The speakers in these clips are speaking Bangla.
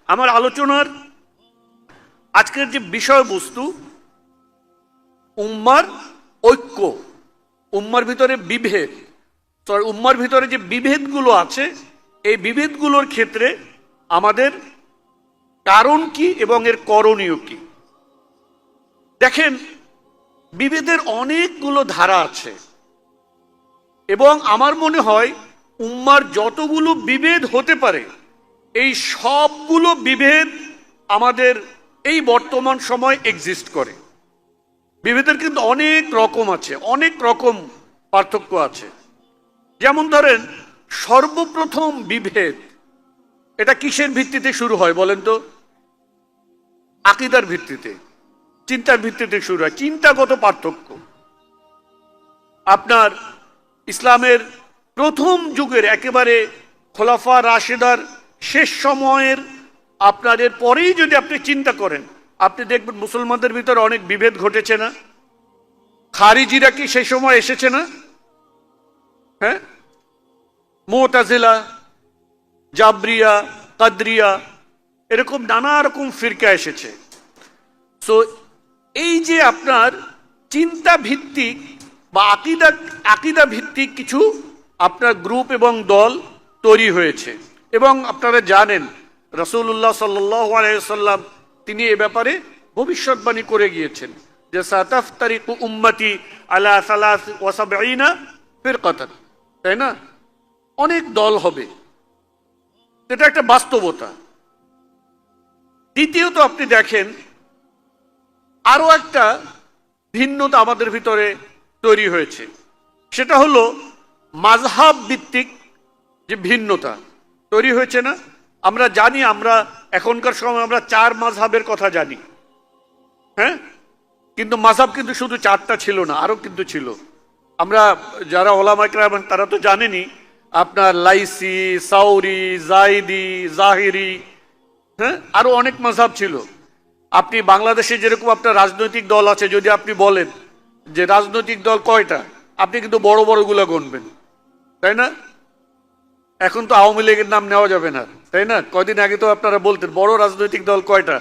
আমার আলোচনার আজকের যে বিষয়বস্তু, উম্মার ঐক্য, উম্মার ভিতরে বিভেদ, উম্মার ভিতরে যে বিভেদগুলো আছে, এই বিভেদগুলোর ক্ষেত্রে আমাদের কারণ কি এবং এর করণীয় কি। দেখেন, বিভেদের অনেকগুলো ধারা আছে এবং আমার মনে হয় উম্মার যতগুলো বিভেদ হতে পারে, এই সবগুলো বিভেদ আমাদের এই বর্তমান সময় এক্সিস্ট করে। বিভেদের কিন্তু অনেক রকম আছে, অনেক রকম পার্থক্য আছে। যেমন ধরেন, সর্বপ্রথম বিভেদ এটা কিসের ভিত্তিতে শুরু হয় বলেন তো? আকীদার ভিত্তিতে, চিন্তার ভিত্তিতে শুরু হয়, চিন্তাগত পার্থক্য। আপনার ইসলামের প্রথম যুগের একেবারে খোলাফা রাশেদার শেষ সময়ের আপনাদের পরেই যদি আপনি চিন্তা করেন, আপনি দেখবেন মুসলমানদের ভিতরে অনেক বিভেদ ঘটেছে না? খারিজিরা কি সেই সময় এসেছে না? হ্যাঁ, মুতাজিলা, জাবরিয়া, কাদরিয়া, এরকম নানা রকম ফিরকা এসেছে। সো এই যে আপনার চিন্তা ভিত্তিক বা আকীদা ভিত্তিক কিছু আপনার গ্রুপ এবং দল তৈরি হয়েছে। এবং আপনারা জানেন রাসূলুল্লাহ সাল্লাল্লাহু আলাইহি ওয়াসাল্লাম তিনি এ ব্যাপারে ভবিষ্যৎবাণী করে গিয়েছেন যে সাতাফতারিকু উম্মতি আলা 73 ফিরকাতান, তাই না? অনেক দল হবে, এটা একটা বাস্তবতা। দ্বিতীয়ত আপনি দেখেন আরো একটা ভিন্নতা আমাদের ভিতরে তৈরি হয়েছে, সেটা হলো মাযহাব ভিত্তিক যে ভিন্নতা তৈরি হয়েছে না? আমরা জানি, আমরা এখনকার সময় আমরা 4 মাযহাবের কথা জানি, হ্যাঁ, কিন্তু মাযহাব কিন্তু শুধু 4টা ছিল না, আরো কিন্তু ছিল। আমরা যারা ওলামা কেরাম তারা তো জানেনই, আপনার লাইসি, সাউরি, জাইদি, জাহিরি, হ্যাঁ, আরো অনেক মাযহাব ছিল। আপনি বাংলাদেশে যেরকম আপনার রাজনৈতিক দল আছে, যদি আপনি বলেন যে রাজনৈতিক দল কয়টা, আপনি কিন্তু বড় বড়গুলো গুনবেন, তাই না? এখন তো আওয়ামী লীগের নাম নেওয়া যাবে না, তাই না? কয়দিন আগে তো আপনারা বলতেন বড় রাজনৈতিক দল কয়টা,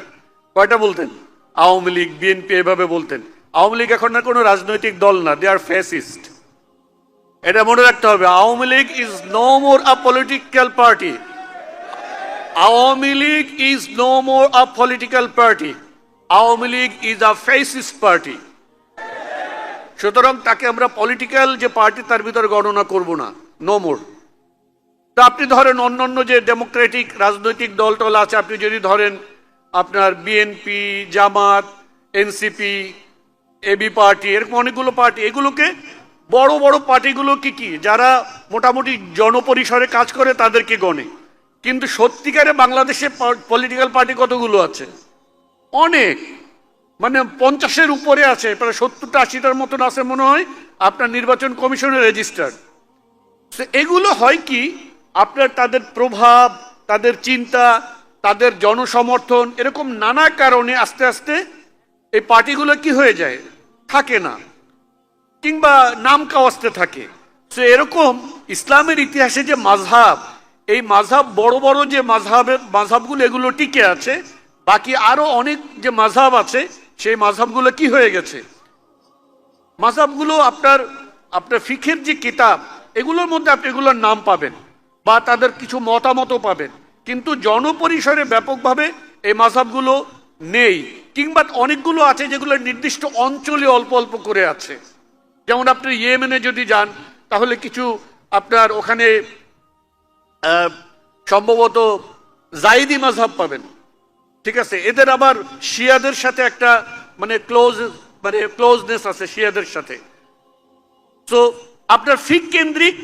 কয়টা বলতেন? আওয়ামী লীগ, বিএনপি, এভাবে বলতেন। আওয়ামী লীগ এখন না কোনো রাজনৈতিক দল না, দে আর ফ্যাসিস্ট। এটা মনে রাখতে হবে, Awami League is no more a political party. Awami League is no more a political party. Awami League is a fascist party. সুতরাং তাকে আমরা পলিটিক্যাল যে পার্টি তার ভিতরে গণনা করব না, নো মোর। তা আপনি ধরেন অন্যান্য যে ডেমোক্রেটিক রাজনৈতিক দল টল আছে, আপনি যদি ধরেন আপনার বিএনপি, জামাত, এনসিপি, এবি পার্টি, এরকম অনেকগুলো পার্টি, এগুলোকে বড় বড় পার্টিগুলো কি যারা মোটামুটি জনপরিসরে কাজ করে তাদেরকে গণে। কিন্তু সত্যিকারে বাংলাদেশে পলিটিক্যাল পার্টি কতগুলো আছে? অনেক, মানে 50-এর উপরে আছে, প্রায় 70-80টার মতন আছে মনে হয় আপনার নির্বাচন কমিশনের রেজিস্টার্ড। এগুলো হয় কি, আপনার তাদের প্রভাব, তাদের চিন্তা, তাদের জনসমর্থন, এরকম নানা কারণে আস্তে আস্তে এই পার্টিগুলো কি হয়ে যায়, থাকে না, কিংবা নাম কাওয়াস্তে থাকে। সো এরকম ইসলামের ইতিহাসে যে মাযহাব, এই মাযহাব বড় বড় যে মাযহাবগুলো এগুলো টিকে আছে, বাকি আরো অনেক যে মাযহাব আছে সেই মাযহাবগুলো কি হয়ে গেছে। মাযহাবগুলো আপনার ফিকহের যে কিতাব, এগুলোর মধ্যে আপনি এগুলোর নাম পাবেন বা তাদের কিছু মতামতও পাবেন, কিন্তু জনপরিসরে ব্যাপকভাবে এই মাযহাবগুলো নেই, কিংবা অনেকগুলো আছে যেগুলো নির্দিষ্ট অঞ্চলে অল্প অল্প করে আছে। যেমন আপনি ইয়েমেনে যদি যান, তাহলে কিছু আপনার ওখানে সম্ভবত জাইদি মাযহাব পাবেন, ঠিক আছে? এদের আবার শিয়াদের সাথে একটা ক্লোজনেস আছে শিয়াদের সাথে। সো আপনার ফিক কেন্দ্রিক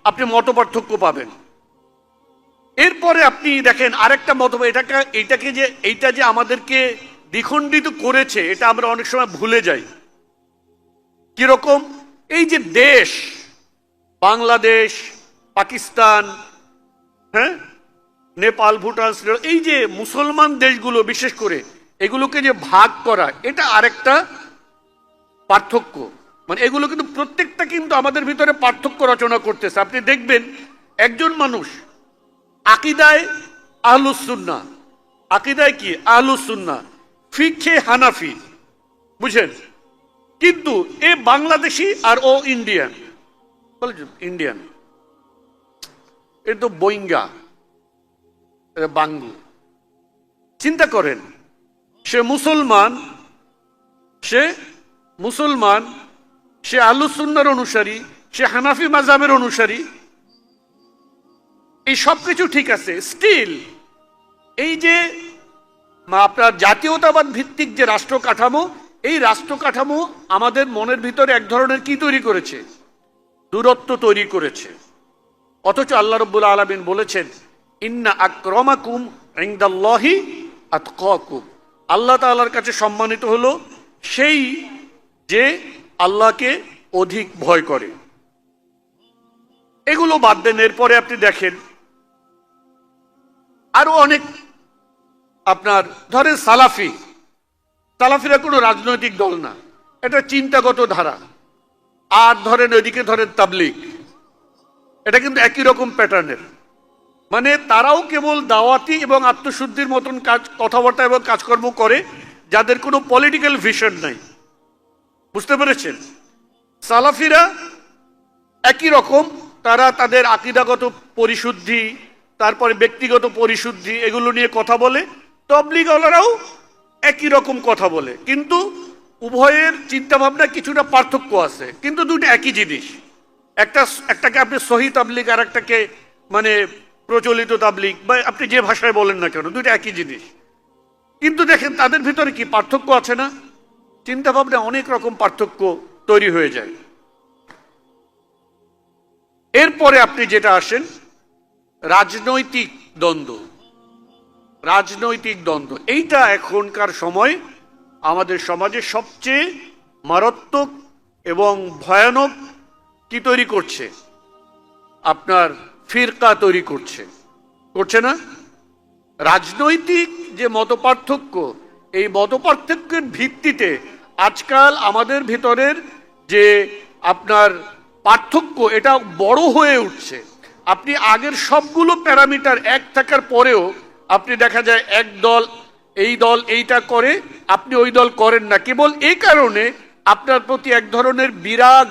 আপনি মত পার্থক্য পাবেন। এরপরে আপনি দেখেন আরেকটা মত, এইটা যে আমাদেরকে দ্বিখণ্ডিত করেছে, এটা আমরা অনেক সময় ভুলে যাই। কিরকম? এই যে দেশ, বাংলাদেশ, পাকিস্তান, হ্যাঁ, নেপাল, ভুটান, শ্রীলঙ্কা, এই যে মুসলমান দেশগুলো বিশেষ করে এগুলোকে যে ভাগ করা, এটা আরেকটা পার্থক্য। মানে এগুলো কিন্তু প্রত্যেকটা কিন্তু আমাদের ভিতরে পার্থক্য রচনা করতেছে। আপনি দেখবেন একজন মানুষ আকীদায় আহলুস সুন্নাহ, আকিদায় কি আহলুস সুন্নাহ, ফিকহে হানাফি, বুঝেন। কিন্তু এ বাংলাদেশি আর ও ইন্ডিয়ান, বলে ইন্ডিয়ান, এ তো বইঙ্গা, বাঙ্গু। চিন্তা করেন, সে মুসলমান, সে মুসলমান, সে আহলুস সুন্নাহর অনুসারী, সে হানাফি মাযহাবের অনুসারী, এই সব কিছু ঠিক আছে। স্টিল এই যে আপনার জাতীয়তাবাদ ভিত্তিক যে রাষ্ট্র কাঠামো, এই রাষ্ট্র কাঠামো আমাদের মনের ভিতরে এক ধরনের কি তৈরি করেছে? দূরত্ব তৈরি করেছে। অথচ আল্লাহ রাব্বুল আলামিন বলেছেন, ইন্না আকরামাকুম ইনদাল্লাহি আতকাকুম, আল্লাহ তাআলার কাছে সম্মানিত হলো সেই যে আল্লাহকে অধিক ভয় করে। এগুলো বাদ দেন, এরপরে আপনি দেখেন আরো অনেক, আপনার ধরেন সালাফি, সালাফিরা কোনো রাজনৈতিক দল না, এটা চিন্তাগত ধারা। আর ধরেন ওইদিকে ধরেন তাবলিগ, এটা কিন্তু একই রকম প্যাটার্নের, মানে তারাও কেবল দাওয়াতি এবং আত্মশুদ্ধির মতন কাজ, কথাবার্তা এবং কাজকর্ম করে, যাদের কোনো পলিটিক্যাল ভিশন নাই। বুঝতে পেরেছেন? সালাফিরা একই রকম, তারা তাদের আকীদাগত পরিশুদ্ধি, তারপরে ব্যক্তিগত পরিশুদ্ধি, এগুলো নিয়ে কথা বলে। তাবলীগওয়ালারাও একই রকম কথা বলে, কিন্তু উভয়ের চিন্তাভাবনা কিছুটা পার্থক্য আছে, কিন্তু দুটো একই জিনিস। একটাকে আপনি সহি তাবলীগ, আর একটাকে মানে প্রচলিত তাবলীগ, বা আপনি যে ভাষায় বলেন না কেন, দুটো একই জিনিস। কিন্তু দেখেন তাদের ভিতরে কি পার্থক্য আছে না? চিন্তাভাবনা অনেক রকম পার্থক্য তৈরি হয়ে যায়। এরপরে আপনি যেটা আসেন, রাজনৈতিক দ্বন্দ্ব। রাজনৈতিক দ্বন্দ্ব এইটা এখনকার সময় আমাদের সমাজে সবচেয়ে মারাত্মক এবং ভয়ানক কি তৈরি করছে? আপনার ফিরকা তৈরি করছে, করছে না? রাজনৈতিক যে মতপার্থক্য, এই মতপার্থক্যের ভিত্তিতে আজকাল আমাদের ভিতরের যে আপনার পার্থক্য, এটা বড় হয়ে উঠছে। আপনি আগের সবগুলো প্যারামিটার এক থাকার পরেও আপনি দেখা যায় এক দল, এই দল এইটা করে, আপনি ওই দল করেন না, কেবল এই কারণে আপনার প্রতি এক ধরনের বিরাগ,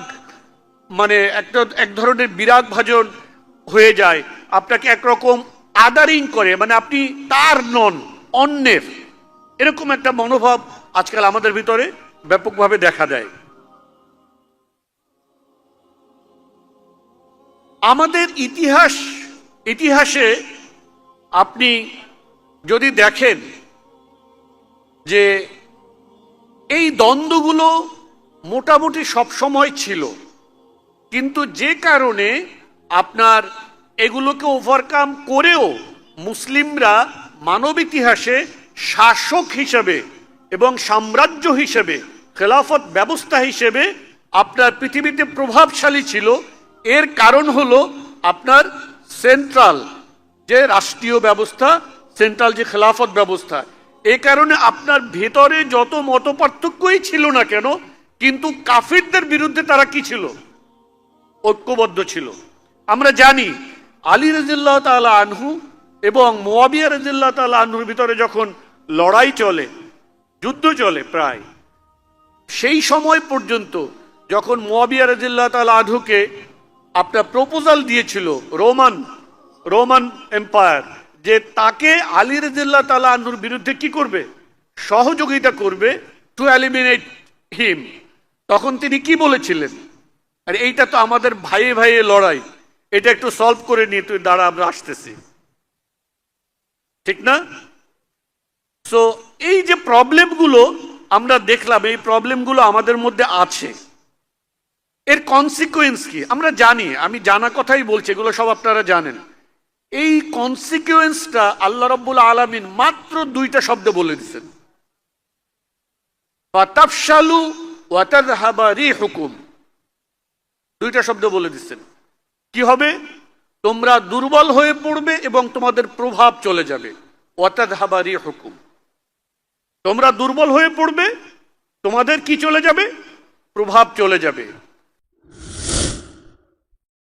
মানে এক ধরনের বিরাগ ভাজন হয়ে যায়, আপনাকে একরকম আদারিং করে, মানে আপনি তার নন, অন্যের, এরকম একটা মনোভাব আজকাল আমাদের ভিতরে ব্যাপকভাবে দেখা দেয়। আমাদের ইতিহাসে আপনি যদি দেখেন যে এই দ্বন্দ্বগুলো মোটামুটি সব সময় ছিল, কিন্তু যে কারণে আপনার এগুলোকে ওভারকাম করেও মুসলিমরা মানব ইতিহাসে শাসক হিসেবে এবং সাম্রাজ্য হিসেবে, খেলাফত ব্যবস্থা হিসেবে আপনার পৃথিবীতে প্রভাবশালী ছিল। এর কারণ হলো আপনার সেন্ট্রাল যে রাষ্ট্রীয় ব্যবস্থা, সেন্ট্রাল যে খেলাফত ব্যবস্থা। এই কারণে আপনার ভেতরে যত মতপার্থক্যই ছিল না কেন, কিন্তু কাফিরদের বিরুদ্ধে তারা কি ছিল? ঐক্যবদ্ধ ছিল। আমরা জানি আলী রাদিয়াল্লাহু তাআলা আনহু এবং মুয়াবিয়া রাদিয়াল্লাহু তাআলা আনহুর ভিতরে যখন লড়াই চলে, যুদ্ধ চলে প্রায়, সেই সময় পর্যন্ত যখন মুয়াবিয়া রাদিয়াল্লাহু তাআলা আনহুকে আপনার প্রপোজাল দিয়েছিল রোমান এম্পায়ার, যে তাকে আলী রাদিয়াল্লাহু তাআলা আনহুর বিরুদ্ধে কি করবে? সহযোগিতা করবে, টু এলিমিনেট হিম, তখন তিনি কি বলেছিলেন? আর এইটা তো আমাদের ভাইয়ে ভাইয়ে লড়াই, এটা একটু সলভ করে নিয়ে তুই দাঁড়া, আমরা আসতেছি, ঠিক না? সো এই যে প্রবলেমগুলো আমরা দেখলাম, এই প্রবলেমগুলো আমাদের মধ্যে আছে। এর কনসিকুয়েন্স কি আমরা জানি, আমি জানা কথাই বলছি, এগুলো সব আপনারা জানেন। এই কনসিকুয়েন্সটা আল্লাহ রাব্বুল আলামিন মাত্র দুইটা শব্দে বলে দিচ্ছেন, ফাতাফশালু ওয়া তাযহাবা রিহুকুম। দুইটা শব্দ বলে দিচ্ছেন। কি হবে? তোমরা দুর্বল হয়ে পড়বে এবং তোমাদের প্রভাব চলে যাবে। ওয়া তাযহাবা রিহুকুম, তোমরা দুর্বল হয়ে পড়বে, তোমাদের কি চলে যাবে? প্রভাব চলে যাবে।